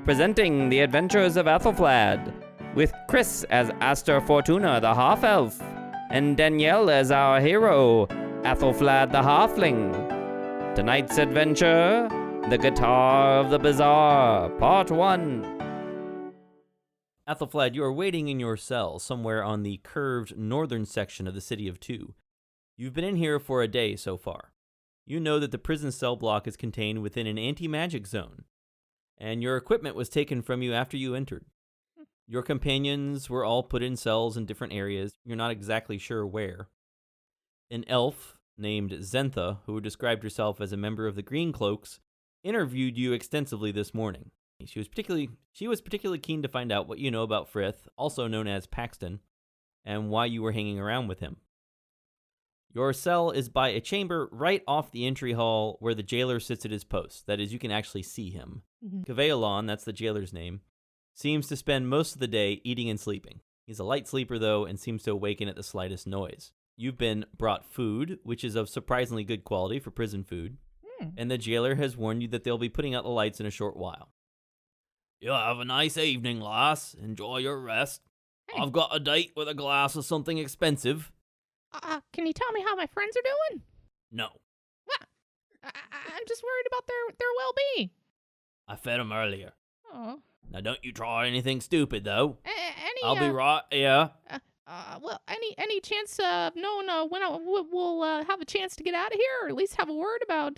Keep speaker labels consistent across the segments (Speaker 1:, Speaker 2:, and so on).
Speaker 1: presenting the adventures of Aethelflaed, with Chris as Aster Fortuna the half-elf, and Danielle as our hero, Aethelflaed the halfling. Tonight's adventure, The Guitar of the Bazaar, Part 1.
Speaker 2: Aethelflaed, you are waiting in your cell somewhere on the curved northern section of the City of Two. You've been in here for a day so far. You know that the prison cell block is contained within an anti-magic zone, and your equipment was taken from you after you entered. Your companions were all put in cells in different areas. You're not exactly sure where. An elf named Zentha, who described herself as a member of the Green Cloaks, interviewed you extensively this morning. She was particularly keen to find out what you know about Frith, also known as Paxton, and why you were hanging around with him. Your cell is by a chamber right off the entry hall where the jailer sits at his post. That is, you can actually see him. Kveilon, that's the jailer's name, seems to spend most of the day eating and sleeping. He's a light sleeper, though, and seems to awaken at the slightest noise. You've been brought food, which is of surprisingly good quality for prison food, and the jailer has warned you that they'll be putting out the lights in a short while. You have a nice evening, lass. Enjoy your rest.
Speaker 3: Hey.
Speaker 2: I've got a date with a glass of something expensive.
Speaker 3: Can you tell me how my friends are doing?
Speaker 2: No,
Speaker 3: I'm just worried about their well-being.
Speaker 2: I fed them earlier.
Speaker 3: Oh.
Speaker 2: Now don't you try anything stupid, though.
Speaker 3: Any?
Speaker 2: I'll be right here.
Speaker 3: Well, any chance of knowing when we'll have a chance to get out of here, or at least have a word about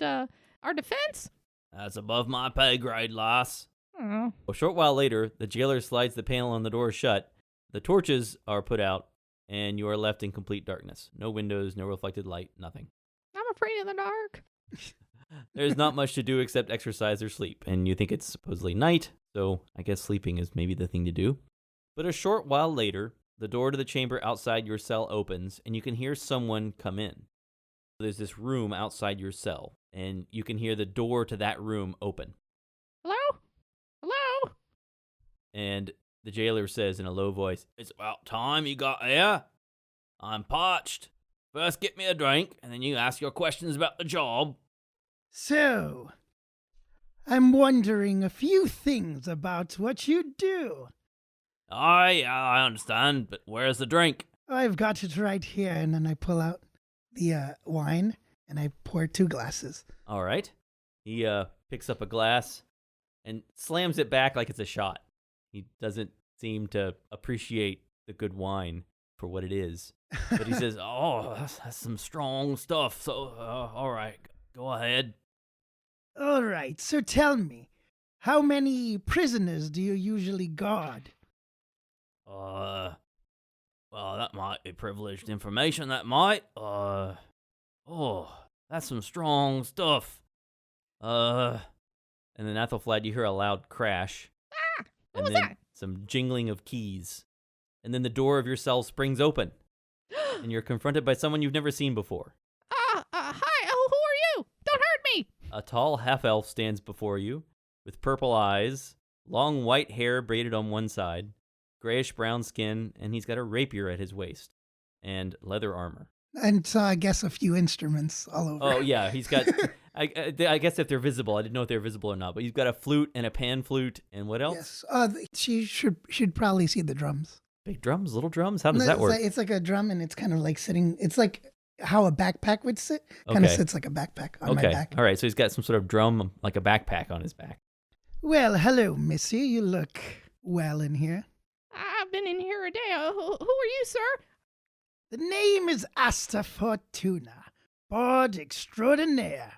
Speaker 3: our defense?
Speaker 2: That's above my pay grade, lass.
Speaker 3: Oh.
Speaker 2: A short while later, the jailer slides the panel on the door shut. The torches are put out, and you are left in complete darkness. No windows, no reflected light, nothing.
Speaker 3: I'm afraid of the dark.
Speaker 2: There's not much to do except exercise or sleep, and you think it's supposedly night, so I guess sleeping is maybe the thing to do. But a short while later, the door to the chamber outside your cell opens, and you can hear someone come in. There's this room outside your cell, and you can hear the door to that room open.
Speaker 3: Hello? Hello?
Speaker 2: And the jailer says in a low voice, "It's about time you got here. I'm parched. First get me a drink, and then you ask your questions about the job."
Speaker 4: So, I'm wondering a few things about what you do.
Speaker 2: I understand, but where's the drink?
Speaker 4: I've got it right here, and then I pull out the wine, and I pour 2 glasses.
Speaker 2: All right. He picks up a glass and slams it back like it's a shot. He doesn't seem to appreciate the good wine for what it is. But he says, "Oh, that's some strong stuff. So, all right, go ahead."
Speaker 4: All right, so tell me, how many prisoners do you usually guard?
Speaker 2: Well, that might be privileged information, that might. That's some strong stuff. And then Aethelflaed, you hear a loud crash.
Speaker 3: What was
Speaker 2: then
Speaker 3: that?
Speaker 2: some jingling of keys. And then the door of your cell springs open, and you're confronted by someone you've never seen before.
Speaker 3: Hi, who are you? Don't hurt me!
Speaker 2: A tall half-elf stands before you, with purple eyes, long white hair braided on one side, grayish-brown skin, and he's got a rapier at his waist, and leather armor.
Speaker 4: And so I guess a few instruments all over.
Speaker 2: Oh, yeah, he's got... I guess if they're visible, I didn't know if they're visible or not, but he's got a flute and a pan flute, and what else?
Speaker 4: Yes. She should probably see the drums.
Speaker 2: Big drums, little drums? How does that work?
Speaker 4: It's like a drum, and it's kind of like sitting. It's like how a backpack would sit. Kind of sits like a backpack on my back.
Speaker 2: All right, so he's got some sort of drum, like a backpack on his back.
Speaker 4: Well, hello, Missy. You look well in here.
Speaker 3: I've been in here a day. Who are you, sir?
Speaker 4: The name is Aster Fortuna, bard extraordinaire.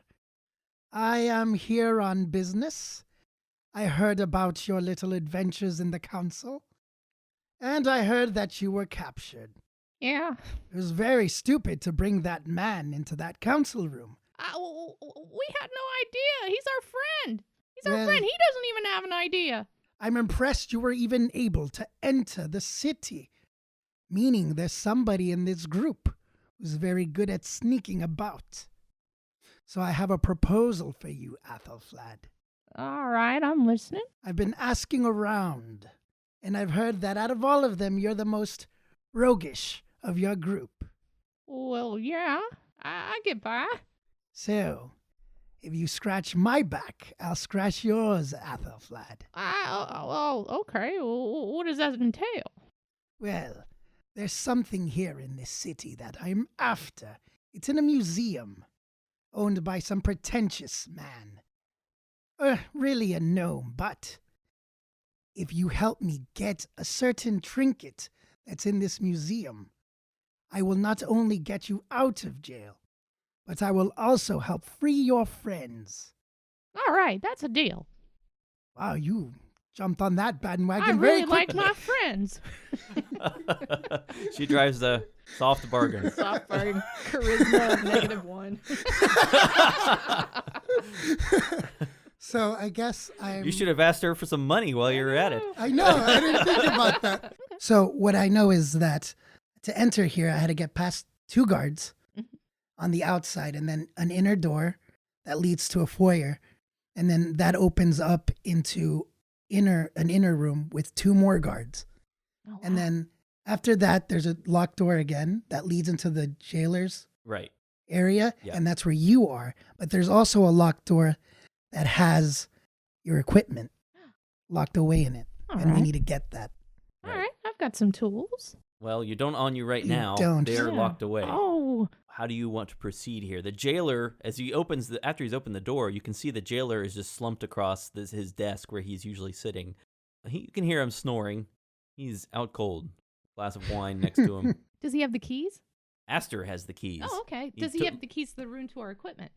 Speaker 4: I am here on business. I heard about your little adventures in the council, and I heard that you were captured.
Speaker 3: Yeah.
Speaker 4: It was very stupid to bring that man into that council room.
Speaker 3: We had no idea. He's our friend. He's our
Speaker 4: Well-
Speaker 3: friend. He doesn't even have an idea.
Speaker 4: I'm impressed you were even able to enter the city, meaning there's somebody in this group who's very good at sneaking about. So I have a proposal for you, Aethelflaed.
Speaker 3: All right, I'm listening.
Speaker 4: I've been asking around, and I've heard that out of all of them, you're the most roguish of your group.
Speaker 3: Well, yeah, I get by.
Speaker 4: So, If you scratch my back, I'll scratch yours, Aethelflaed.
Speaker 3: Okay. Well, what does that entail?
Speaker 4: Well, there's something here in this city that I'm after. It's in a museum, owned by some pretentious man. Really a gnome, but if you help me get a certain trinket that's in this museum, I will not only get you out of jail, but I will also help free your friends.
Speaker 3: All right, that's a deal.
Speaker 4: Wow, you jumped on that bandwagon
Speaker 3: I
Speaker 4: very
Speaker 3: really like
Speaker 4: quickly.
Speaker 3: my friends.
Speaker 2: She drives the soft bargain.
Speaker 3: Soft bargain. Charisma of -1.
Speaker 4: So I guess I'm...
Speaker 2: You should have asked her for some money while you were at it.
Speaker 4: I know, I didn't think about that. So what I know is that to enter here, I had to get past 2 guards on the outside and then an inner door that leads to a foyer. And then that opens up into an inner room with 2 more guards.
Speaker 3: Oh, wow.
Speaker 4: And then after that, there's a locked door again that leads into the jailer's
Speaker 2: Right.
Speaker 4: area.
Speaker 2: Yeah.
Speaker 4: And that's where you are. But there's also a locked door that has your equipment locked away in it.
Speaker 3: All
Speaker 4: and we
Speaker 3: right.
Speaker 4: need to get that.
Speaker 3: All right, I've got some tools.
Speaker 2: Well, you don't on you right
Speaker 4: You
Speaker 2: now.
Speaker 4: don't.
Speaker 2: They're
Speaker 3: Yeah.
Speaker 2: locked away.
Speaker 3: Oh,
Speaker 2: How do you want to proceed here? The jailer, after he's opened the door, you can see the jailer is just slumped across his desk where he's usually sitting. You can hear him snoring. He's out cold. Glass of wine next to him.
Speaker 3: does he have the keys?
Speaker 2: Aster has the keys.
Speaker 3: Oh, okay.
Speaker 2: He
Speaker 3: Does he
Speaker 2: took-
Speaker 3: have the keys to the room to our equipment?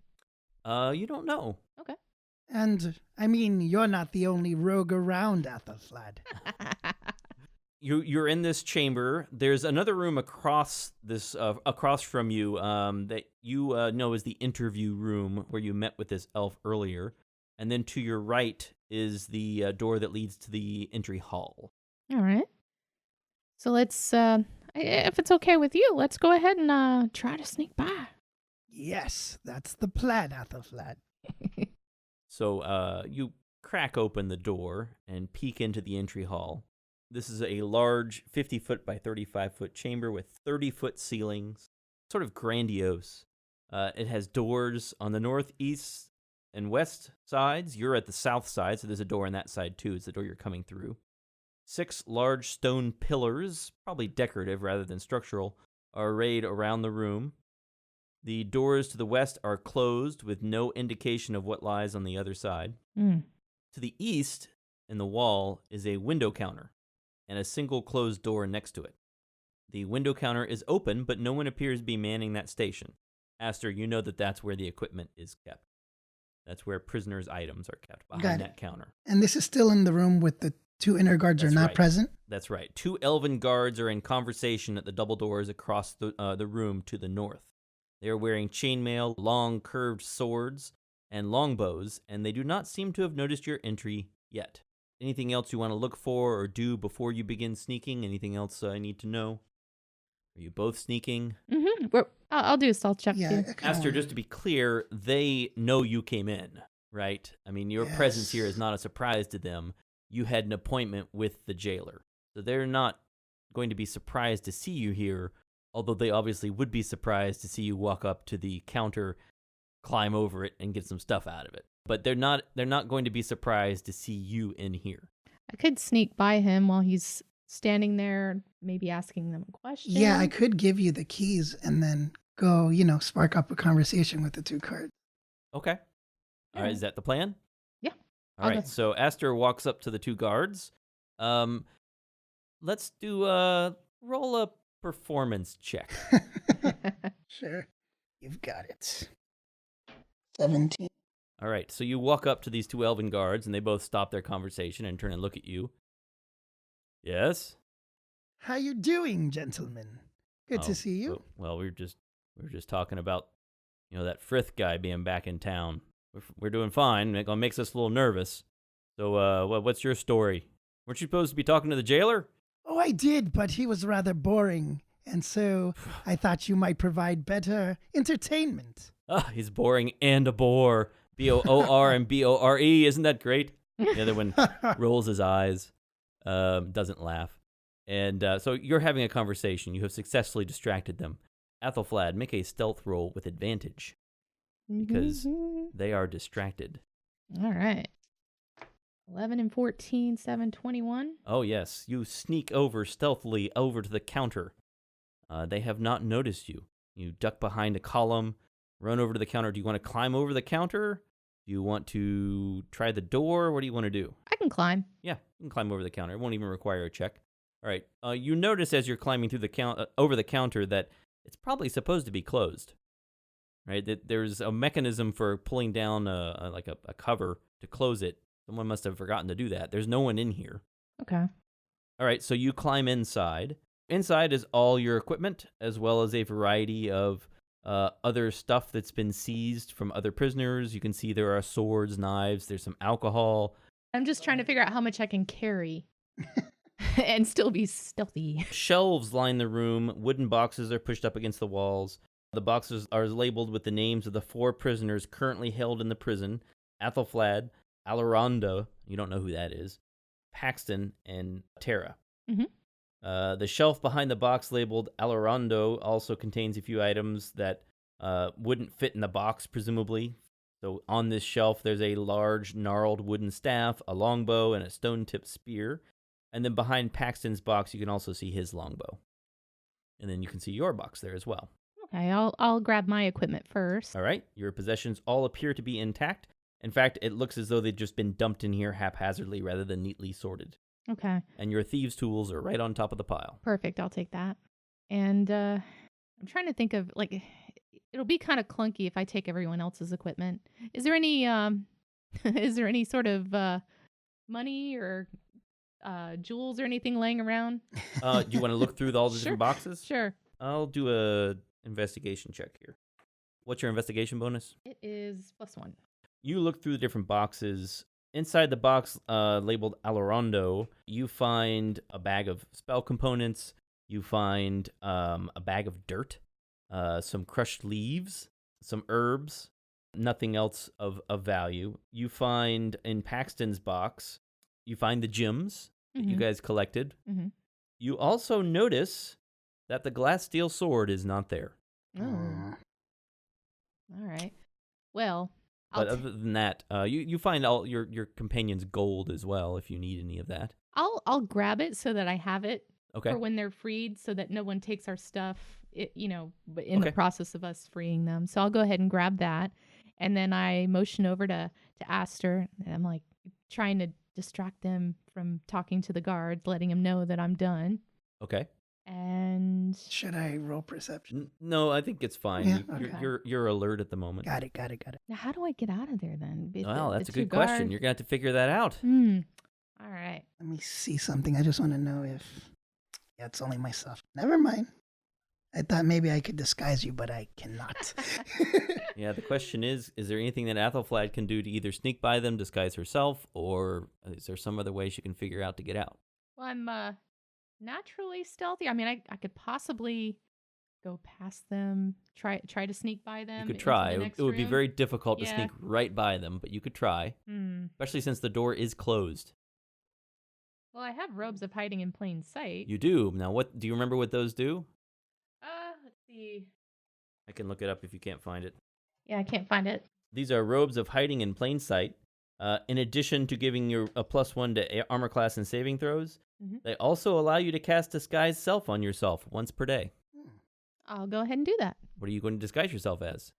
Speaker 2: You don't know.
Speaker 3: Okay.
Speaker 4: And, I mean, you're not the only rogue around, Aethelflaed.
Speaker 2: You're in this chamber. There's another room across from you that you know is the interview room where you met with this elf earlier, and then to your right is the door that leads to the entry hall.
Speaker 3: All right. So let's, if it's okay with you, let's go ahead and try to sneak by.
Speaker 4: Yes, that's the plan, Aethelflaed.
Speaker 2: So you crack open the door and peek into the entry hall. This is a large 50-foot by 35-foot chamber with 30-foot ceilings, sort of grandiose. It has doors on the north, east, and west sides. You're at the south side, so there's a door on that side too. It's the door you're coming through. 6 large stone pillars, probably decorative rather than structural, are arrayed around the room. The doors to the west are closed with no indication of what lies on the other side.
Speaker 3: Mm.
Speaker 2: To the east, in the wall, is a window counter and a single closed door next to it. The window counter is open, but no one appears to be manning that station. Aster, you know that that's where the equipment is kept. That's where prisoners' items are kept, behind that counter.
Speaker 4: And this is still in the room with the 2 inner guards
Speaker 2: That's
Speaker 4: are not
Speaker 2: right.
Speaker 4: present?
Speaker 2: That's right. 2 elven guards are in conversation at the double doors across the room to the north. They are wearing chainmail, long curved swords, and longbows, and they do not seem to have noticed your entry yet. Anything else you want to look for or do before you begin sneaking? Anything else I need to know? Are you both sneaking?
Speaker 3: Mm-hmm. I'll do a stealth check
Speaker 4: Yeah.
Speaker 3: too.
Speaker 4: I kinda
Speaker 2: Aster,
Speaker 4: wanna-
Speaker 2: just to be clear, they know you came in, right? I mean, your presence here is not a surprise to them. You had an appointment with the jailer. So they're not going to be surprised to see you here, although they obviously would be surprised to see you walk up to the counter, climb over it, and get some stuff out of it. But they're not going to be surprised to see you in here.
Speaker 3: I could sneak by him while he's standing there, maybe asking them a question.
Speaker 4: Yeah, I could give you the keys and then go, spark up a conversation with the 2 cards.
Speaker 2: Okay. All right, is that the plan?
Speaker 3: Yeah.
Speaker 2: All
Speaker 3: I'll
Speaker 2: right,
Speaker 3: go.
Speaker 2: so Aster walks up to the 2 guards. Let's do roll a performance check.
Speaker 4: Sure. You've got it. 17.
Speaker 2: All right, so you walk up to these 2 elven guards, and they both stop their conversation and turn and look at you. Yes?
Speaker 4: How you doing, gentlemen? Good
Speaker 2: Oh,
Speaker 4: to see you.
Speaker 2: Well, we were just talking about, that Frith guy being back in town. We're doing fine. It makes us a little nervous. So, what's your story? Weren't you supposed to be talking to the jailer?
Speaker 4: Oh, I did, but he was rather boring, and so I thought you might provide better entertainment.
Speaker 2: Ah, he's boring and a bore. B-O-O-R and B-O-R-E. Isn't that great? The other one rolls his eyes, doesn't laugh. And so you're having a conversation. You have successfully distracted them. Aethelflaed, make a stealth roll with advantage. because they are distracted.
Speaker 3: All right. 11 and 14, 7, 21.
Speaker 2: Oh, yes. You sneak stealthily over to the counter. They have not noticed you. You duck behind a column, run over to the counter. Do you want to climb over the counter? Do you want to try the door? What do you want to do?
Speaker 3: I can climb.
Speaker 2: Yeah, you can climb over the counter. It won't even require a check. All right. You notice as you're climbing through over the counter that it's probably supposed to be closed. Right? That there's a mechanism for pulling down a cover to close it. Someone must have forgotten to do that. There's no one in here.
Speaker 3: Okay.
Speaker 2: All right, so you climb inside. Inside is all your equipment, as well as a variety of other stuff that's been seized from other prisoners. You can see there are swords, knives, there's some alcohol.
Speaker 3: I'm just trying to figure out how much I can carry and still be stealthy.
Speaker 2: Shelves line the room. Wooden boxes are pushed up against the walls. The boxes are labeled with the names of the 4 prisoners currently held in the prison: Aethelflaed, Aloranda, you don't know who that is, Paxton, and Tara.
Speaker 3: Mm-hmm.
Speaker 2: The shelf behind the box labeled Alorando also contains a few items that wouldn't fit in the box, presumably. So on this shelf, there's a large, gnarled wooden staff, a longbow, and a stone-tipped spear. And then behind Paxton's box, you can also see his longbow. And then you can see your box there as well.
Speaker 3: Okay, I'll grab my equipment first.
Speaker 2: All right, your possessions all appear to be intact. In fact, it looks as though they've just been dumped in here haphazardly rather than neatly sorted.
Speaker 3: Okay.
Speaker 2: And your thieves' tools are right on top of the pile.
Speaker 3: Perfect. I'll take that. And I'm trying to think of, like, it'll be kind of clunky if I take everyone else's equipment. Is there any sort of money or jewels or anything laying around?
Speaker 2: Do you want to look through all the different boxes?
Speaker 3: Sure.
Speaker 2: I'll do a investigation check here. What's your investigation bonus?
Speaker 3: It is +1.
Speaker 2: You look through the different boxes. Inside the box labeled Alorando, you find a bag of spell components. You find a bag of dirt, some crushed leaves, some herbs, nothing else of value. You find in Paxton's box, you find the gems that you guys collected.
Speaker 3: Mm-hmm.
Speaker 2: You also notice that the glass steel sword is not there.
Speaker 3: Oh. All right. Well,
Speaker 2: But other than that, you find all your companion's gold as well if you need any of that.
Speaker 3: I'll grab it so that I have it
Speaker 2: Okay.
Speaker 3: for when they're freed, so that no one takes our stuff. In the process of us freeing them. So I'll go ahead and grab that, and then I motion over to Aster, and I'm like trying to distract them from talking to the guards, letting them know that I'm done.
Speaker 2: Okay.
Speaker 3: And
Speaker 4: Should I roll perception?
Speaker 2: No, I think it's fine.
Speaker 4: Yeah,
Speaker 3: okay.
Speaker 2: You're alert at the moment.
Speaker 4: Got it.
Speaker 3: now, how do I get out of there then?
Speaker 2: Well, that's a good question. You're gonna have to figure that out.
Speaker 3: All right.
Speaker 4: Let me see something. I just want to know if... Yeah, it's only myself. Never mind. I thought maybe I could disguise you, but I cannot.
Speaker 2: Yeah, the question is there anything that Aethelflaed can do to either sneak by them, disguise herself, or is there some other way she can figure out to get out?
Speaker 3: Well, I'm naturally stealthy. I mean, I could possibly go past them, try to sneak by them.
Speaker 2: You could try.
Speaker 3: Into the
Speaker 2: It would be
Speaker 3: next
Speaker 2: very difficult to
Speaker 3: Yeah.
Speaker 2: sneak right by them, but you could try,
Speaker 3: room.
Speaker 2: especially since the door is closed.
Speaker 3: Well, I have robes of hiding in plain sight.
Speaker 2: You do. Now, what do you remember what those do?
Speaker 3: Let's see.
Speaker 2: I can look it up if you can't find it.
Speaker 3: Yeah, I can't find it.
Speaker 2: These are robes of hiding in plain sight. In addition to giving you a +1 to armor class and saving throws, they also allow you to cast Disguise Self on yourself once per day.
Speaker 3: I'll go ahead and do that.
Speaker 2: What are you going to disguise yourself as?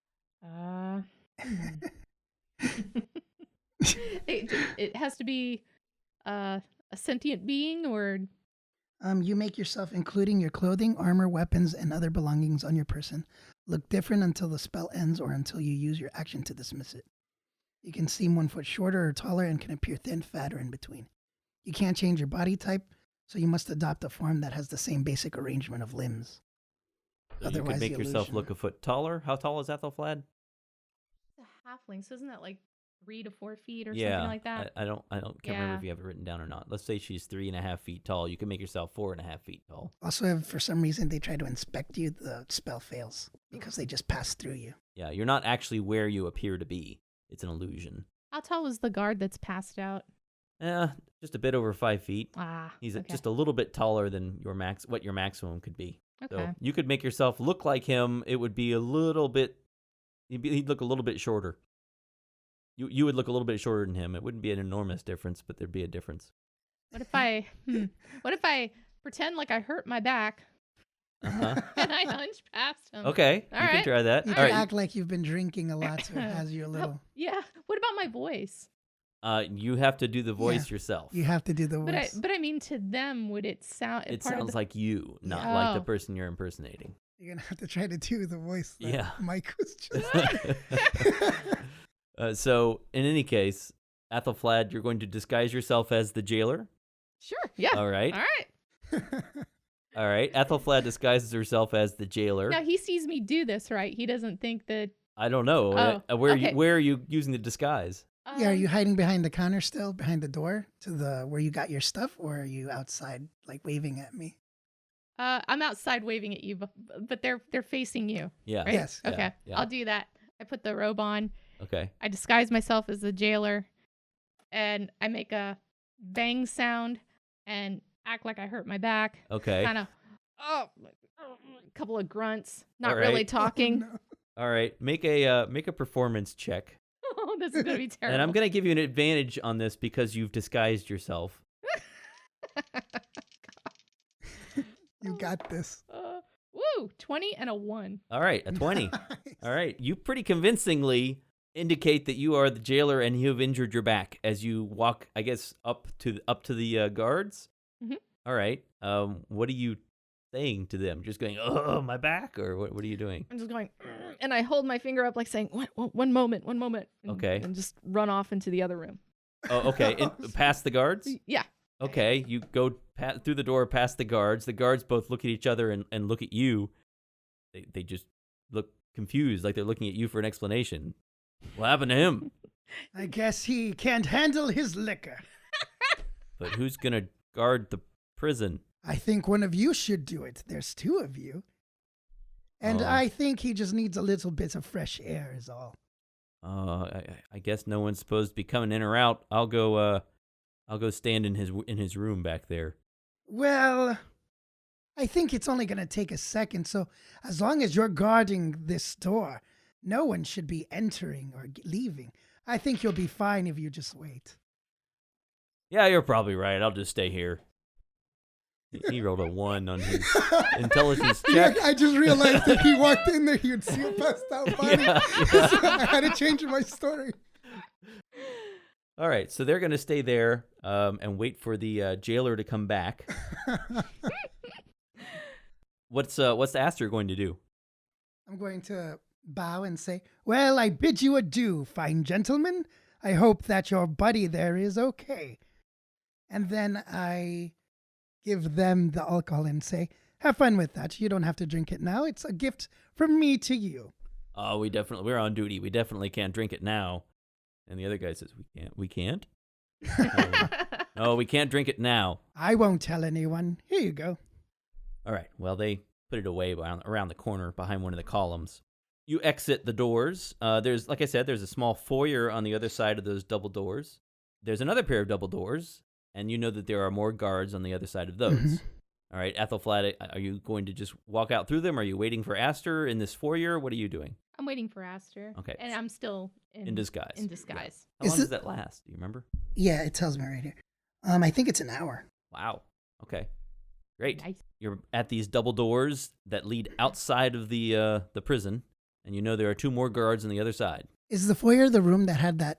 Speaker 3: It has to be a sentient being, or
Speaker 4: You make yourself, including your clothing, armor, weapons, and other belongings on your person, look different until the spell ends or until you use your action to dismiss it. You can seem 1 foot shorter or taller and can appear thin, fat, or in between. You can't change your body type, so you must adopt a form that has the same basic arrangement of limbs.
Speaker 2: So you
Speaker 4: Otherwise,
Speaker 2: could make
Speaker 4: the
Speaker 2: yourself
Speaker 4: illusion-
Speaker 2: look a foot taller. How tall is Aethelflaed?
Speaker 3: the halfling. So isn't that like 3 to 4 feet or
Speaker 2: Yeah,
Speaker 3: something like that?
Speaker 2: I can't remember if you have it written down or not. Let's say she's 3.5 feet tall. You can make yourself 4.5 feet tall.
Speaker 4: Also, if for some reason they try to inspect you, the spell fails because they just pass through you.
Speaker 2: Yeah, you're not actually where you appear to be. It's an illusion.
Speaker 3: How tall is the guard that's passed out?
Speaker 2: Just a bit over 5 feet. He's
Speaker 3: Okay.
Speaker 2: just a little bit taller than what your maximum could be.
Speaker 3: Okay.
Speaker 2: So you could make yourself look like him. It would be a little bit He'd look a little bit shorter. You would look a little bit shorter than him. It wouldn't be an enormous difference, but there'd be a difference.
Speaker 3: What if I pretend like I hurt my back and I hunch past him?
Speaker 2: Okay,
Speaker 3: All
Speaker 2: you
Speaker 3: right.
Speaker 2: can try that.
Speaker 4: You
Speaker 2: All
Speaker 4: can
Speaker 2: right.
Speaker 4: act like you've been drinking a lot, so it has you a little.
Speaker 3: Yeah. What about my voice?
Speaker 2: You have to do the voice yourself.
Speaker 4: You have to do the voice.
Speaker 3: But I mean, to them, would it sound?
Speaker 2: It sounds like you, not
Speaker 3: Yeah.
Speaker 2: like the
Speaker 3: Oh.
Speaker 2: person you're impersonating.
Speaker 4: You're going to have to try to do the voice that
Speaker 2: Yeah.
Speaker 4: Mike was just.
Speaker 2: So, in any case, Aethelflaed, you're going to disguise yourself as the jailer.
Speaker 3: Sure. Yeah.
Speaker 2: All right.
Speaker 3: All right.
Speaker 2: All right. Aethelflaed disguises herself as the jailer.
Speaker 3: Now he sees me do this, right? He doesn't think that.
Speaker 2: I don't know.
Speaker 3: Oh,
Speaker 2: Where
Speaker 3: okay.
Speaker 2: where are you using the disguise?
Speaker 4: Yeah, are you hiding behind the counter still, behind the door to the where you got your stuff, or are you outside, like waving at me?
Speaker 3: I'm outside waving at you, but they're facing you.
Speaker 2: Yeah.
Speaker 3: Right?
Speaker 4: Yes.
Speaker 2: Yeah,
Speaker 3: Okay.
Speaker 2: yeah.
Speaker 3: I'll do that. I put the robe on.
Speaker 2: Okay.
Speaker 3: I disguise myself as the jailer, and I make a bang sound and act like I hurt my back.
Speaker 2: Okay.
Speaker 3: Kind of, a couple of grunts, not
Speaker 2: All right.
Speaker 3: really talking.
Speaker 4: Oh, no.
Speaker 2: All right. Make a performance check.
Speaker 3: Oh, this is gonna be terrible.
Speaker 2: And I'm going to give you an advantage on this because you've disguised yourself.
Speaker 4: You got this.
Speaker 3: Woo! 20 and a 1.
Speaker 2: All right, a 20.
Speaker 4: Nice.
Speaker 2: All right. You pretty convincingly indicate that you are the jailer and you have injured your back as you walk, I guess, up to the guards.
Speaker 3: Mhm.
Speaker 2: All right. What are you saying to them? Just going, "Oh, my back," or what are you doing?
Speaker 3: I'm just going, and I hold my finger up like saying, one moment. And,
Speaker 2: Okay.
Speaker 3: And just run off into the other room.
Speaker 2: Oh, okay. Past the guards?
Speaker 3: Yeah.
Speaker 2: Okay. You go through the door past the guards. The guards both look at each other and look at you. They just look confused, like they're looking at you for an explanation. What happened to him?
Speaker 4: I guess he can't handle his liquor.
Speaker 2: But who's going to guard the prison?
Speaker 4: I think one of you should do it. There's two of you. And
Speaker 2: Oh.
Speaker 4: I think he just needs a little bit of fresh air is all.
Speaker 2: I guess no one's supposed to be coming in or out. I'll go stand in his room back there.
Speaker 4: Well, I think it's only going to take a second, so as long as you're guarding this door, no one should be entering or leaving. I think you'll be fine if you just wait.
Speaker 2: Yeah, you're probably right. I'll just stay here. He rolled a 1 on his intelligence check.
Speaker 4: I just realized if he walked in there, you'd see a passed out body.
Speaker 2: Yeah.
Speaker 4: So I had to change my story.
Speaker 2: All right, so they're going to stay there and wait for the jailer to come back. What's Aster going to do?
Speaker 4: I'm going to bow and say, well, I bid you adieu, fine gentlemen. I hope that your buddy there is okay. And then I give them the alcohol and say, have fun with that. You don't have to drink it now. It's a gift from me to you.
Speaker 2: Oh, we're on duty. We definitely can't drink it now. And the other guy says, we can't? No, we can't drink it now.
Speaker 4: I won't tell anyone. Here you go.
Speaker 2: All right. Well, they put it away around the corner behind one of the columns. You exit the doors. There's, like I said, there's a small foyer on the other side of those double doors. There's another pair of double doors, and you know that there are more guards on the other side of those.
Speaker 4: Mhm.
Speaker 2: All right, Aethelflaed, are you going to just walk out through them? Are you waiting for Aster in this foyer? What are you doing?
Speaker 3: I'm waiting for Aster.
Speaker 2: Okay.
Speaker 3: And I'm still
Speaker 2: In disguise.
Speaker 3: In disguise.
Speaker 2: How
Speaker 4: Is
Speaker 2: long
Speaker 4: it-
Speaker 2: does that last? Do you remember?
Speaker 4: Yeah, it tells me right here. I think it's an hour.
Speaker 2: Wow. Okay. Great.
Speaker 3: Nice.
Speaker 2: You're at these double doors that lead outside of the prison, and you know there are 2 more guards on the other side.
Speaker 4: Is the foyer the room that had that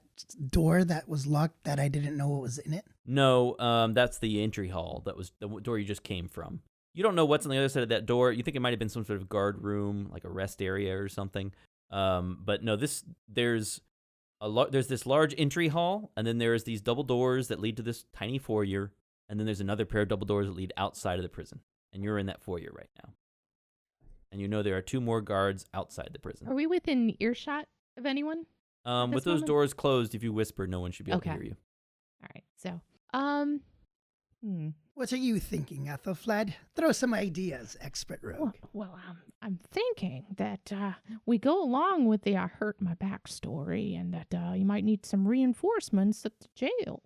Speaker 4: door that was locked that I didn't know what was in it?
Speaker 2: No, that's the entry hall. That was the door you just came from. You don't know what's on the other side of that door. You think it might have been some sort of guard room, like a rest area or something. But no, there's this large entry hall, and then there's these double doors that lead to this tiny foyer, and then there's another pair of double doors that lead outside of the prison. And you're in that foyer right now. And you know there are 2 more guards outside the prison.
Speaker 3: Are we within earshot of anyone?
Speaker 2: With
Speaker 3: this
Speaker 2: those
Speaker 3: moment?
Speaker 2: doors closed, if you whisper, no one should be able to
Speaker 3: Okay.
Speaker 2: hear you.
Speaker 3: All right. So,
Speaker 4: What are you thinking, Aethelflaed? Throw some ideas, expert rogue.
Speaker 3: I'm thinking that we go along with the I hurt my back story, and that you might need some reinforcements at the jail.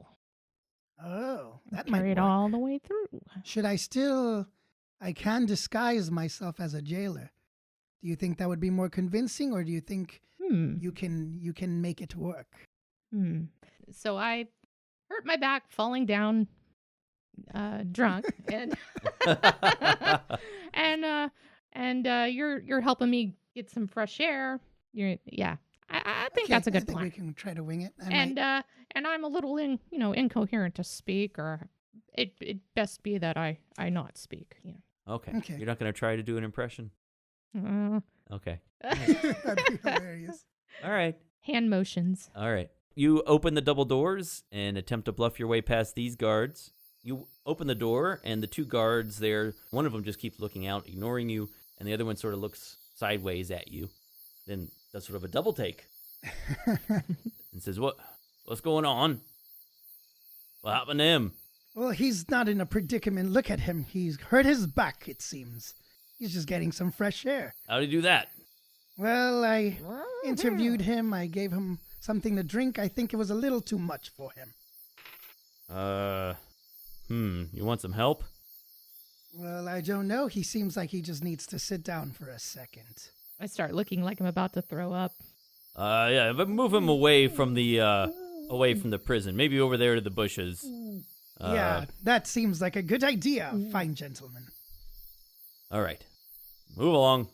Speaker 4: Oh, that might
Speaker 3: Carry it
Speaker 4: work.
Speaker 3: all the way through.
Speaker 4: Should I still... I can disguise myself as a jailer. Do you think that would be more convincing, or do you think You can make it work.
Speaker 3: So I hurt my back falling down drunk and you're helping me get some fresh air. I think that's a good plan.
Speaker 4: I think we can try to wing it.
Speaker 3: And I'm a little incoherent to speak, or it best be that I not speak.
Speaker 2: Okay. You're not going to try to do an impression? Okay.
Speaker 4: That'd be hilarious.
Speaker 2: All right.
Speaker 3: Hand motions.
Speaker 2: All right. You open the double doors and attempt to bluff your way past these guards. You open the door, and the two guards there, one of them just keeps looking out, ignoring you, and the other one sort of looks sideways at you, then does sort of a double take and says, What's going on? What happened to him?
Speaker 4: Well, he's not in a predicament. Look at him. He's hurt his back, it seems. He's just getting some fresh air.
Speaker 2: How did he do that?
Speaker 4: Well, I interviewed him. I gave him something to drink. I think it was a little too much for him.
Speaker 2: You want some help?
Speaker 4: Well, I don't know. He seems like he just needs to sit down for a second.
Speaker 3: I start looking like I'm about to throw up.
Speaker 2: Yeah, but move him away from the prison. Maybe over there to the bushes.
Speaker 4: Yeah, that seems like a good idea, fine gentleman.
Speaker 2: All right. Move along.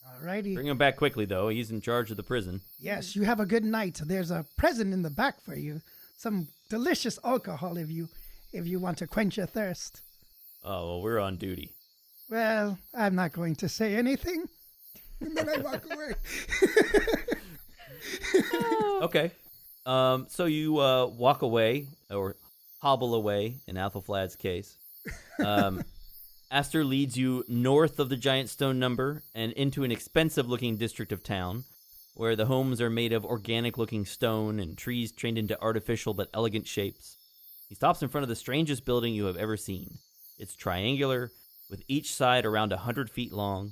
Speaker 4: All righty.
Speaker 2: Bring him back quickly, though. He's in charge of the prison.
Speaker 4: Yes, you have a good night. There's a present in the back for you. Some delicious alcohol if you want to quench your thirst.
Speaker 2: Oh, well, we're on duty.
Speaker 4: Well, I'm not going to say anything. And then I walk away.
Speaker 2: Okay. So you walk away, or hobble away, in Aethelflaed's case. Aster leads you north of the giant stone number and into an expensive-looking district of town, where the homes are made of organic-looking stone and trees trained into artificial but elegant shapes. He stops in front of the strangest building you have ever seen. It's triangular, with each side around 100 feet long.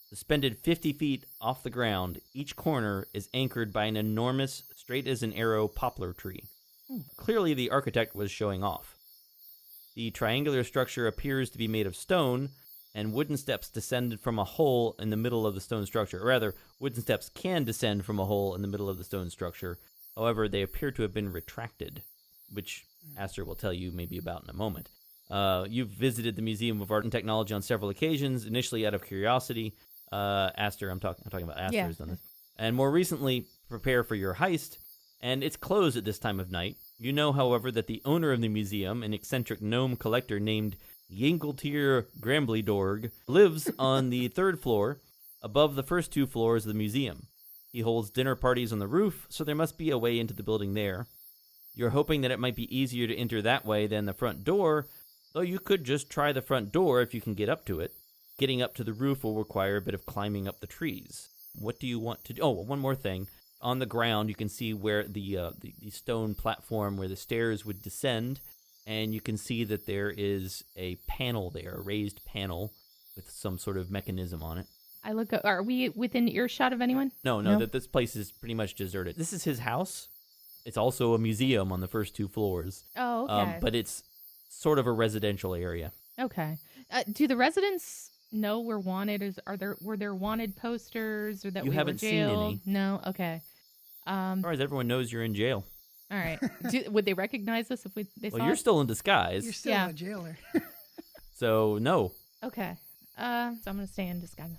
Speaker 2: Suspended 50 feet off the ground, each corner is anchored by an enormous, straight-as-an-arrow poplar tree. Clearly, the architect was showing off. The triangular structure appears to be made of stone, and wooden steps descend from a hole in the middle of the stone structure. Or rather, wooden steps can descend from a hole in the middle of the stone structure. However, they appear to have been retracted, which Aster will tell you maybe about in a moment. You've visited the Museum of Art and Technology on several occasions, initially out of curiosity. Aster, I'm talking about Aster has done this. And more recently, prepare for your heist, and it's closed at this time of night. You know, however, that the owner of the museum, an eccentric gnome collector named Yinkeltier Gramblydorg, lives on the third floor, above the first two floors of the museum. He holds dinner parties on the roof, so there must be a way into the building there. You're hoping that it might be easier to enter that way than the front door, though you could just try the front door if you can get up to it. Getting up to the roof will require a bit of climbing up the trees. What do you want to do? Oh, one more thing. On the ground, you can see where the stone platform where the stairs would descend, and you can see that there is a panel there, a raised panel with some sort of mechanism on it.
Speaker 3: I look up. Are we within earshot of anyone?
Speaker 2: No, that this place is pretty much deserted. This is his house. It's also a museum on the first two floors.
Speaker 3: Oh, okay.
Speaker 2: But it's sort of a residential area.
Speaker 3: Okay. Do the residents know we're wanted? Were there wanted posters or that
Speaker 2: you
Speaker 3: we
Speaker 2: haven't
Speaker 3: were jailed?
Speaker 2: seen any?
Speaker 3: No. Okay.
Speaker 2: As far as everyone knows, you're in jail.
Speaker 3: All right. Would they recognize us if they saw
Speaker 2: Well, you're
Speaker 3: us?
Speaker 2: still in disguise.
Speaker 4: You're still a jailer.
Speaker 2: So no.
Speaker 3: Okay. So I'm gonna stay in disguise.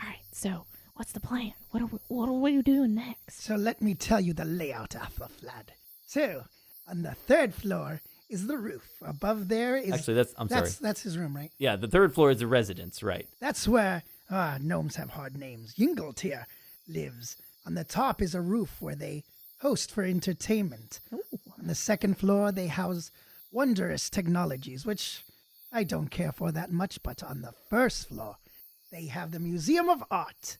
Speaker 3: All right. So what's the plan? What are we doing next?
Speaker 4: So let me tell you the layout, Aethelflaed. So on the third floor is the roof. Above there is...
Speaker 2: Actually, sorry.
Speaker 4: That's his room, right?
Speaker 2: Yeah, the third floor is the residence, right?
Speaker 4: That's where... gnomes have hard names. Yingeltier lives. On the top is a roof where they host for entertainment.
Speaker 3: Ooh.
Speaker 4: On the second floor, they house wondrous technologies, which I don't care for that much. But on the first floor, they have the Museum of Art.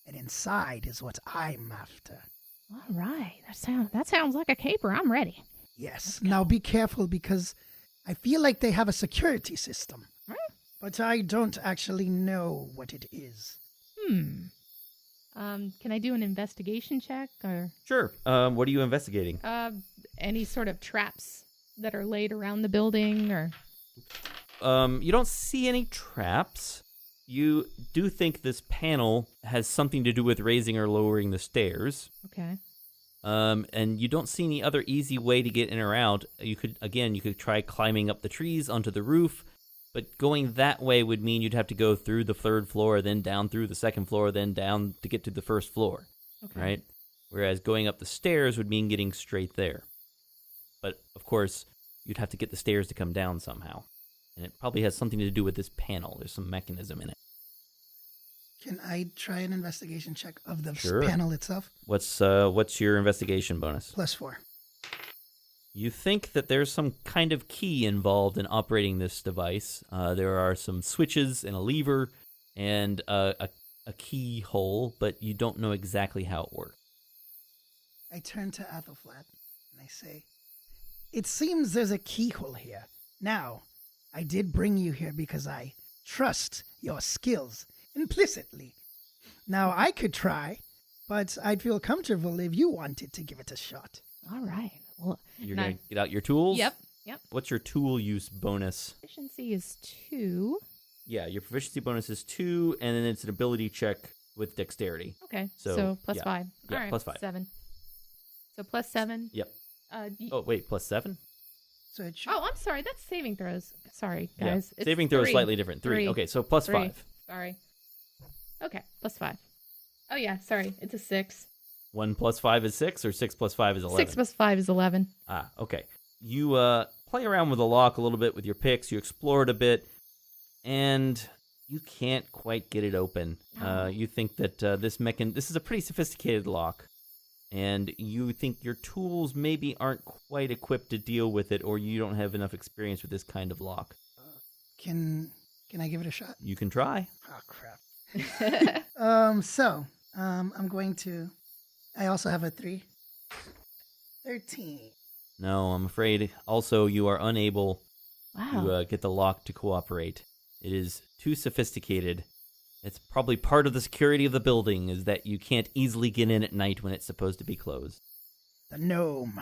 Speaker 4: And inside is what I'm after.
Speaker 3: All right. That sounds like a caper. I'm ready.
Speaker 4: Yes. Now be careful because I feel like they have a security system. But I don't actually know what it is.
Speaker 3: Can I do an investigation check or?
Speaker 2: Sure. What are you investigating?
Speaker 3: Any sort of traps that are laid around the building or?
Speaker 2: You don't see any traps. You do think this panel has something to do with raising or lowering the stairs.
Speaker 3: Okay.
Speaker 2: And you don't see any other easy way to get in or out. You could try climbing up the trees onto the roof, but going that way would mean you'd have to go through the 3rd floor, then down through the 2nd floor, then down to get to the 1st floor, right? Whereas going up the stairs would mean getting straight there. But, of course, you'd have to get the stairs to come down somehow. And it probably has something to do with this panel. There's some mechanism in it.
Speaker 4: Can I try an investigation check of the
Speaker 2: Sure.
Speaker 4: panel itself?
Speaker 2: What's your investigation bonus?
Speaker 4: +4.
Speaker 2: You think that there's some kind of key involved in operating this device. There are some switches and a lever and a keyhole, but you don't know exactly how it works.
Speaker 4: I turn to Aethelflaed and I say, "It seems there's a keyhole here. Now, I did bring you here because I trust your skills implicitly. Now, I could try, but I'd feel comfortable if you wanted to give it a shot."
Speaker 3: All right. Well,
Speaker 2: You're going to get out your tools?
Speaker 3: Yep.
Speaker 2: What's your tool use bonus?
Speaker 3: Efficiency is 2.
Speaker 2: Yeah, your proficiency bonus is 2, and then it's an ability check with dexterity.
Speaker 3: Okay.
Speaker 2: So,
Speaker 3: So plus
Speaker 2: yeah.
Speaker 3: 5.
Speaker 2: Yeah,
Speaker 3: All right.
Speaker 2: plus 5.
Speaker 3: 7. So plus 7.
Speaker 2: Yep.
Speaker 3: Uh,
Speaker 2: Oh, wait, plus 7?
Speaker 4: So it should,
Speaker 3: Oh, I'm sorry. That's saving throws. Sorry,
Speaker 2: Yeah.
Speaker 3: guys. It's
Speaker 2: Saving throw is
Speaker 3: 3.
Speaker 2: slightly different. 3.
Speaker 3: 3.
Speaker 2: Okay, so plus
Speaker 3: 3.
Speaker 2: 5.
Speaker 3: Sorry. Okay, plus 5. Oh, yeah, sorry. It's a 6.
Speaker 2: 1 plus 5 is 6, or 6 plus 5 is 11?
Speaker 3: 6 plus 5 is 11.
Speaker 2: Ah, okay. You play around with the lock a little bit with your picks. You explore it a bit, and you can't quite get it open. You think that this is a pretty sophisticated lock, and you think your tools maybe aren't quite equipped to deal with it, or you don't have enough experience with this kind of lock.
Speaker 4: can I give it a shot?
Speaker 2: You can try.
Speaker 4: Oh, crap. I'm going to... I also have a 3. 13.
Speaker 2: No, I'm afraid. Also, you are unable
Speaker 3: Wow.
Speaker 2: to get the lock to cooperate. It is too sophisticated. It's probably part of the security of the building is that you can't easily get in at night when it's supposed to be closed.
Speaker 4: The gnome.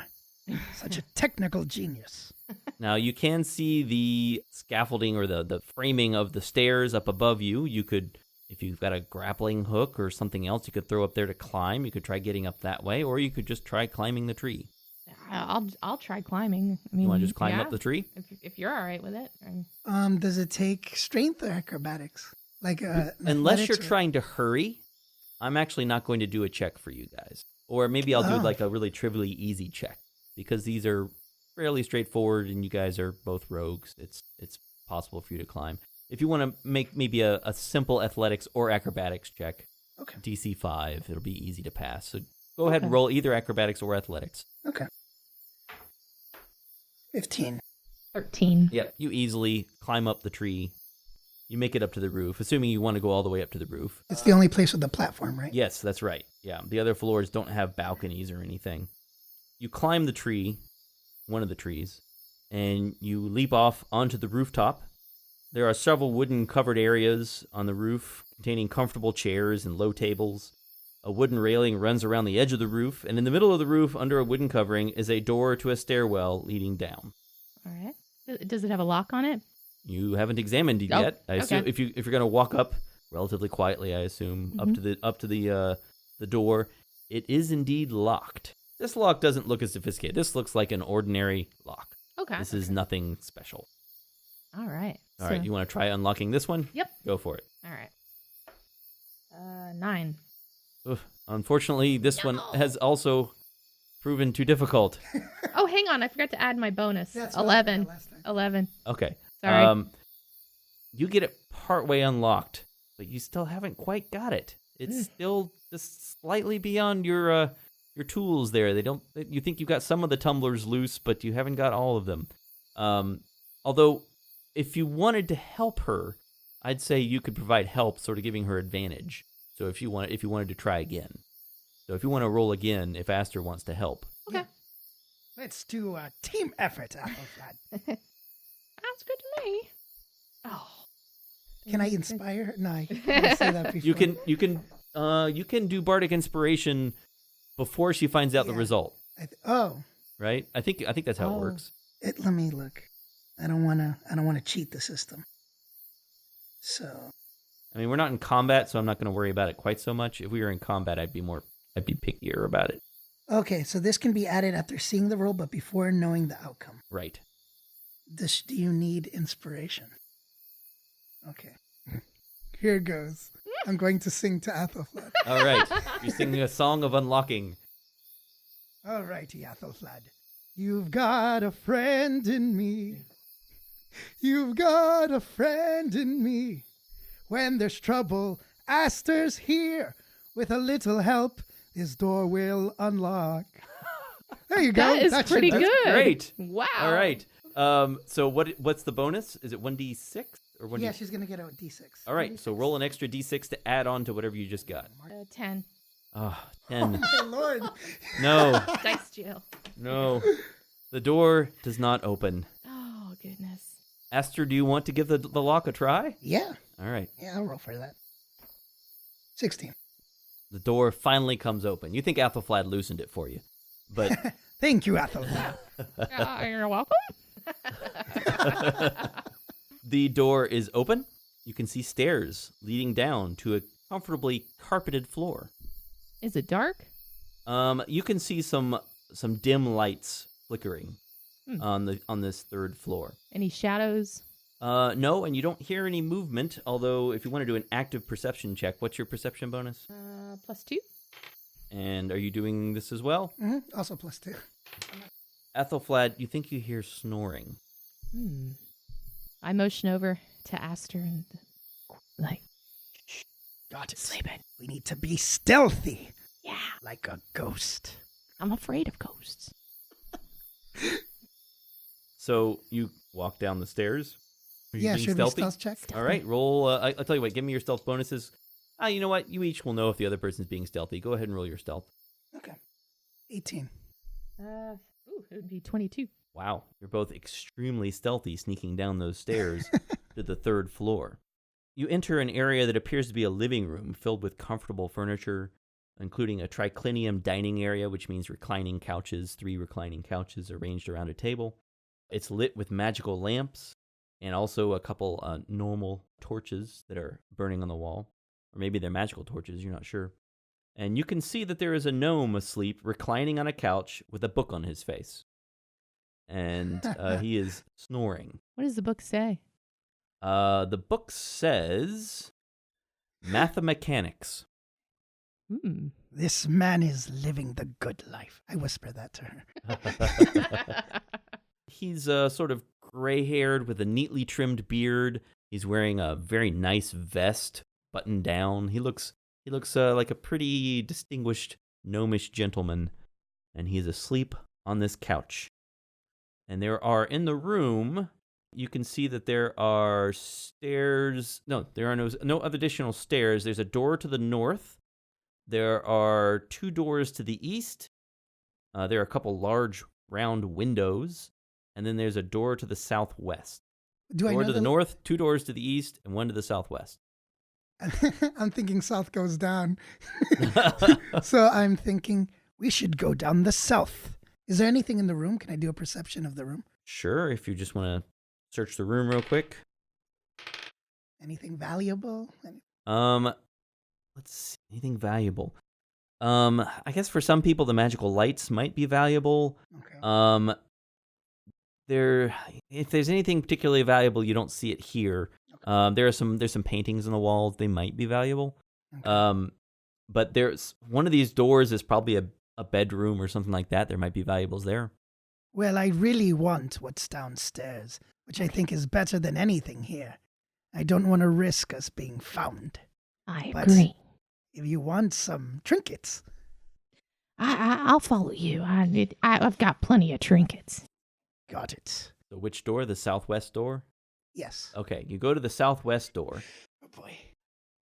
Speaker 4: Such a technical genius.
Speaker 2: Now, you can see the scaffolding or the framing of the stairs up above you. You could, if you've got a grappling hook or something else, you could throw up there to climb. You could try getting up that way, or you could just try climbing the tree.
Speaker 3: I'll try climbing. I mean,
Speaker 2: You want to just climb
Speaker 3: yeah,
Speaker 2: up the tree?
Speaker 3: if you're all right with it.
Speaker 4: Does it take strength or acrobatics? Like
Speaker 2: Unless you're
Speaker 4: athletics or-
Speaker 2: trying to hurry, I'm actually not going to do a check for you guys. Or maybe I'll do like a really trivially easy check, because these are fairly straightforward and you guys are both rogues. It's possible for you to climb. If you want to make maybe a simple athletics or acrobatics check,
Speaker 4: Okay.
Speaker 2: DC 5, it'll be easy to pass. So go ahead and roll either acrobatics or athletics.
Speaker 4: Okay. 15.
Speaker 3: 13.
Speaker 2: Yep, you easily climb up the tree. You make it up to the roof, assuming you want to go all the way up to the roof.
Speaker 4: It's the only place with the platform, right?
Speaker 2: Yes, that's right. Yeah, the other floors don't have balconies or anything. You climb the tree, one of the trees, and you leap off onto the rooftop. There are several wooden covered areas on the roof containing comfortable chairs and low tables. A wooden railing runs around the edge of the roof, and in the middle of the roof, under a wooden covering, is a door to a stairwell leading down.
Speaker 3: All right. Does it have a lock on it?
Speaker 2: You haven't examined it
Speaker 3: Oh,
Speaker 2: yet. I assume
Speaker 3: okay.
Speaker 2: if you're going to walk up relatively quietly, I assume up to the door, it is indeed locked. This lock doesn't look as sophisticated. This looks like an ordinary lock.
Speaker 3: Okay.
Speaker 2: This is nothing special.
Speaker 3: All right.
Speaker 2: All right, you want to try unlocking this one?
Speaker 3: Yep.
Speaker 2: Go for it.
Speaker 3: All right. 9.
Speaker 2: Oof. Unfortunately, this one has also proven too difficult.
Speaker 3: Oh, hang on. I forgot to add my bonus.
Speaker 4: That's what I
Speaker 3: 11.
Speaker 4: forgot last time.
Speaker 3: 11.
Speaker 2: Okay.
Speaker 3: Sorry.
Speaker 2: You get it partway unlocked, but you still haven't quite got it. It's still just slightly beyond your tools there. You think you've got some of the tumblers loose, but you haven't got all of them. Although, if you wanted to help her, I'd say you could provide help, sort of giving her advantage. So if you wanted to try again. So if you want to roll again, if Aster wants to help.
Speaker 3: Okay.
Speaker 4: Let's do a team effort, Aethelflaed.
Speaker 3: Sounds good to me. Oh.
Speaker 4: Can I inspire her? No, I didn't say that before.
Speaker 2: You can do bardic inspiration before she finds out the
Speaker 4: Yeah.
Speaker 2: result,
Speaker 4: Oh,
Speaker 2: right? I think that's how it
Speaker 3: Oh.
Speaker 2: works.
Speaker 4: let me look. I don't want to cheat the system. So,
Speaker 2: I mean, we're not in combat, so I'm not going to worry about it quite so much. If we were in combat, I'd be pickier about it.
Speaker 4: Okay, so this can be added after seeing the roll, but before knowing the outcome.
Speaker 2: Right.
Speaker 4: Do you need inspiration? Okay. Here goes. I'm going to sing to Aethelflaed.
Speaker 2: All right. You're singing a song of unlocking.
Speaker 4: All righty, Aethelflaed. You've got a friend in me. You've got a friend in me. When there's trouble, Aster's here. With a little help, this door will unlock. There you go.
Speaker 3: That is pretty good.
Speaker 2: Great.
Speaker 3: Wow.
Speaker 2: All right. So what's the bonus? Is it 1d6 or 1d?
Speaker 4: Yeah, she's going to get a D6.
Speaker 2: All right. So roll an extra d6 to add on to whatever you just got.
Speaker 3: 10.
Speaker 2: Oh, 10.
Speaker 4: Oh, Lord.
Speaker 2: No.
Speaker 3: Dice jail.
Speaker 2: No. The door does not open.
Speaker 3: Oh, goodness.
Speaker 2: Aster, do you want to give the lock a try?
Speaker 4: Yeah.
Speaker 2: All right.
Speaker 4: Yeah, I'll roll for that. 16.
Speaker 2: The door finally comes open. You think Aethelflaed loosened it for you, but
Speaker 4: Thank you, Aethelflaed.
Speaker 3: You're welcome.
Speaker 2: the door is open. You can see stairs leading down to a comfortably carpeted floor.
Speaker 3: Is it dark?
Speaker 2: You can see some dim lights flickering
Speaker 3: Hmm.
Speaker 2: on this third floor.
Speaker 3: Any shadows?
Speaker 2: No, and you don't hear any movement, although if you want to do an active perception check, what's your perception bonus?
Speaker 3: +2.
Speaker 2: And are you doing this as well?
Speaker 4: Also +2.
Speaker 2: Aethelflaed, you think you hear snoring.
Speaker 3: I motion over to Aster and
Speaker 4: Got it.
Speaker 3: sleeping.
Speaker 4: We need to be stealthy,
Speaker 3: Yeah,
Speaker 4: like a ghost.
Speaker 3: I'm afraid of ghosts.
Speaker 2: So you walk down the stairs. Are you
Speaker 4: Yeah,
Speaker 2: being
Speaker 4: should we
Speaker 2: stealthy?
Speaker 4: stealth check?
Speaker 2: All right, roll. I'll tell you what, give me your stealth bonuses. You know what? You each will know if the other person's being stealthy. Go ahead and roll your stealth.
Speaker 4: Okay. 18.
Speaker 3: It would be 22.
Speaker 2: Wow, you're both extremely stealthy sneaking down those stairs to the third floor. You enter an area that appears to be a living room filled with comfortable furniture, including a triclinium dining area, which means reclining couches, 3 reclining couches arranged around a table. It's lit with magical lamps and also a couple normal torches that are burning on the wall. Or maybe they're magical torches, you're not sure. And you can see that there is a gnome asleep, reclining on a couch with a book on his face. And he is snoring.
Speaker 3: What does the book say?
Speaker 2: The book says Mathemechanics.
Speaker 4: This man is living the good life. I whisper that to her.
Speaker 2: He's sort of gray-haired with a neatly trimmed beard. He's wearing a very nice vest, buttoned down. He looks like a pretty distinguished gnomish gentleman, and he's asleep on this couch. And there are in the room, you can see that there are stairs. No, there are no other additional stairs. There's a door to the north. There are 2 doors to the east. There are a couple large round windows. And then there's a door to the southwest. Door to the north, 2 doors to the east, and 1 to the southwest.
Speaker 4: I'm thinking south goes down. So I'm thinking we should go down the south. Is there anything in the room? Can I do a perception of the room?
Speaker 2: Sure, if you just want to search the room real quick.
Speaker 4: Anything valuable?
Speaker 2: Let's see, anything valuable. I guess for some people the magical lights might be valuable.
Speaker 4: Okay.
Speaker 2: If there's anything particularly valuable, you don't see it here.
Speaker 4: Okay.
Speaker 2: There's some paintings on the walls. They might be valuable.
Speaker 4: Okay.
Speaker 2: But there's one of these doors is probably a bedroom or something like that. There might be valuables there.
Speaker 4: Well, I really want what's downstairs, which I think is better than anything here. I don't want to risk us being found.
Speaker 3: I
Speaker 4: But
Speaker 3: agree.
Speaker 4: if you want some trinkets,
Speaker 3: I'll follow you. I've got plenty of trinkets.
Speaker 4: got it.
Speaker 2: So which door? The southwest door?
Speaker 4: Yes.
Speaker 2: Okay, you go to the southwest door.
Speaker 4: Oh boy.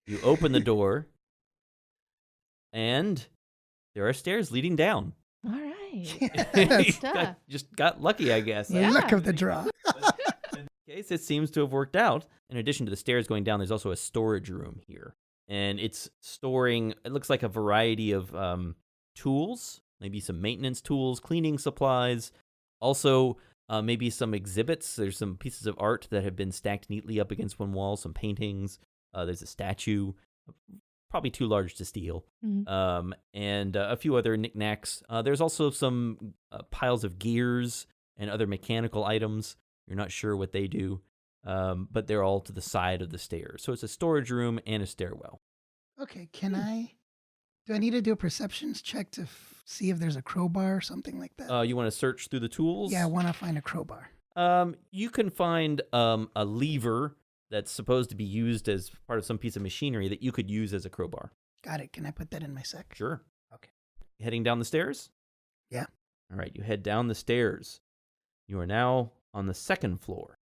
Speaker 2: You open the door, and there are stairs leading down.
Speaker 3: All right.
Speaker 4: Yes.
Speaker 3: Stuff.
Speaker 2: Just got lucky, I guess.
Speaker 3: Yeah.
Speaker 4: Luck of the draw.
Speaker 2: In case, it seems to have worked out. In addition to the stairs going down, there's also a storage room here. And it's storing, it looks like a variety of tools, maybe some maintenance tools, cleaning supplies, also maybe some exhibits. There's some pieces of art that have been stacked neatly up against one wall, some paintings, There's a statue, probably too large to steal,
Speaker 3: Mhm.
Speaker 2: and a few other knickknacks. There's also some piles of gears and other mechanical items. You're not sure what they do, but they're all to the side of the stairs. So it's a storage room and a stairwell.
Speaker 4: Okay, do I need to do a perceptions check to see if there's a crowbar or something like that?
Speaker 2: You want to search through the tools?
Speaker 4: Yeah, I want to find a crowbar.
Speaker 2: You can find a lever that's supposed to be used as part of some piece of machinery that you could use as a crowbar.
Speaker 4: Got it. Can I put that in my sack?
Speaker 2: Sure.
Speaker 4: Okay.
Speaker 2: Heading down the stairs?
Speaker 4: Yeah.
Speaker 2: All right, you head down the stairs. You are now on the second floor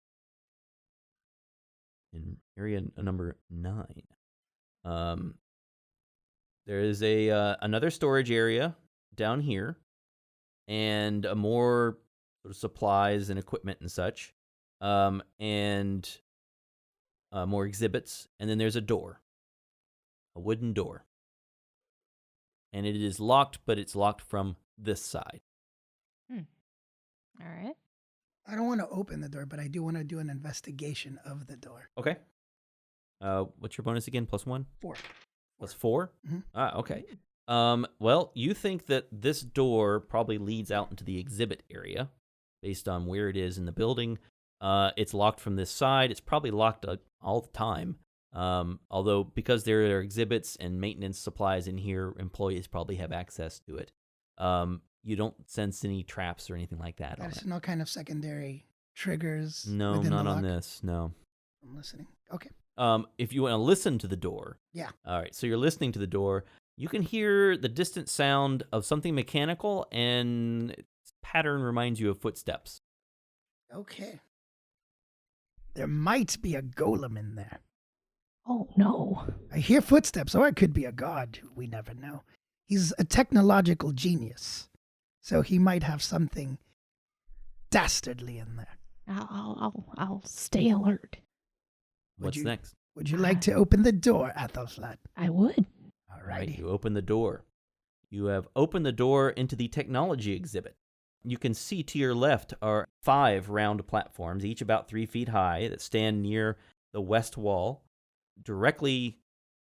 Speaker 2: in area number 9. There is another storage area down here, and more sort of supplies and equipment and such, and more exhibits. And then there's a door, a wooden door, and it is locked, but it's locked from this side.
Speaker 3: All right.
Speaker 4: I don't want to open the door, but I do want to do an investigation of the door.
Speaker 2: Okay. What's your bonus again? +1?
Speaker 4: 4.
Speaker 2: +4?
Speaker 4: Mhm.
Speaker 2: Okay. Well, you think that this door probably leads out into the exhibit area based on where it is in the building. It's locked from this side. It's probably locked all the time. Although because there are exhibits and maintenance supplies in here, employees probably have access to it. You don't sense any traps or anything like that on
Speaker 4: There's
Speaker 2: it.
Speaker 4: no kind of secondary triggers.
Speaker 2: No,
Speaker 4: within
Speaker 2: not
Speaker 4: the
Speaker 2: on
Speaker 4: lock?
Speaker 2: this. No.
Speaker 4: I'm listening. Okay.
Speaker 2: If you want to listen to the door.
Speaker 4: Yeah.
Speaker 2: All right. So you're listening to the door. You can hear the distant sound of something mechanical, and its pattern reminds you of footsteps.
Speaker 4: Okay. There might be a golem in there.
Speaker 3: Oh no.
Speaker 4: I hear footsteps, or it could be a god. We never know. He's a technological genius, so he might have something dastardly in there.
Speaker 3: I'll stay alert.
Speaker 2: What's next?
Speaker 4: Would you like to open the door, Aethelflaed?
Speaker 3: I would.
Speaker 4: All
Speaker 2: All right,
Speaker 4: righty.
Speaker 2: you open the door. You have opened the door into the technology exhibit. You can see to your left are 5 round platforms, each about 3 feet high, that stand near the west wall. Directly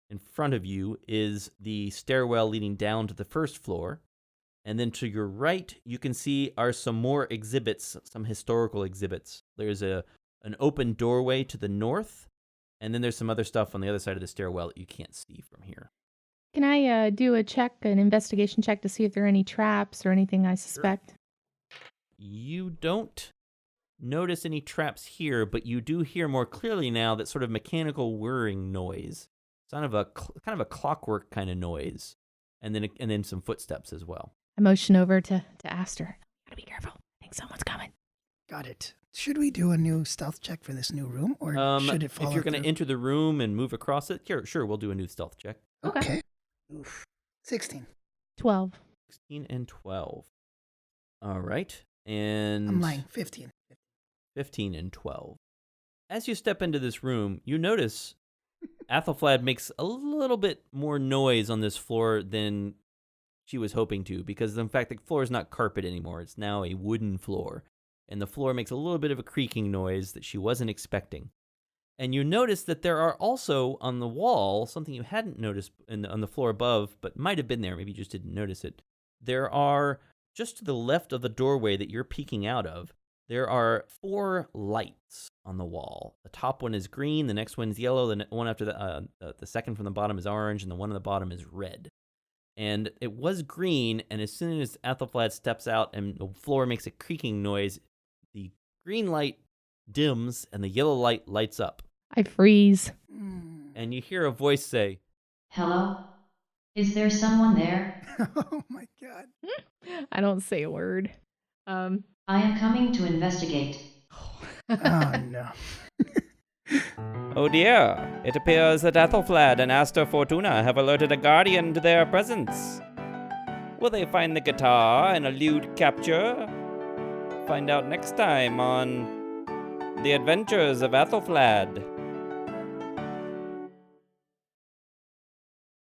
Speaker 2: in front of you is the stairwell leading down to the first floor. And then to your right, you can see are some more exhibits, some historical exhibits. There's an open doorway to the north, and then there's some other stuff on the other side of the stairwell that you can't see from here.
Speaker 3: Can I do an investigation check to see if there are any traps or anything I suspect?
Speaker 2: You don't notice any traps here, but you do hear more clearly now that sort of mechanical whirring noise. It's kind of a clockwork kind of noise, and then some footsteps as well.
Speaker 3: I motion over to Aster. Gotta be careful. I think someone's coming.
Speaker 4: Got it. Should we do a new stealth check for this new room, or should it follow
Speaker 2: If you're going to
Speaker 4: through?
Speaker 2: enter the room and move across it, sure, we'll do a new stealth check.
Speaker 4: Okay. Oof. 16.
Speaker 3: 12.
Speaker 2: 16 and 12. All right, and
Speaker 4: I'm lying. 15.
Speaker 2: 15 and 12. As you step into this room, you notice Aethelflaed makes a little bit more noise on this floor than she was hoping to, because in fact the floor is not carpet anymore. It's now a wooden floor, and the floor makes a little bit of a creaking noise that she wasn't expecting. And you notice that there are also on the wall something you hadn't noticed on the floor above, but might have been there. Maybe you just didn't notice it. There are, just to the left of the doorway that you're peeking out of, there are 4 lights on the wall. The top one is green, the next one's yellow, the one after the second from the bottom is orange, and the one on the bottom is red. And it was green, and as soon as Aethelflaed steps out and the floor makes a creaking noise, the green light dims and the yellow light lights up.
Speaker 3: I freeze.
Speaker 2: And you hear a voice say,
Speaker 5: Hello? Is there someone there?
Speaker 4: Oh my god.
Speaker 3: I don't say a word.
Speaker 5: I am coming to investigate.
Speaker 4: Oh no.
Speaker 1: Oh dear, it appears that Aethelflaed and Aster Fortuna have alerted a guardian to their presence. Will they find the guitar and elude capture? Find out next time on The Adventures of Aethelflaed.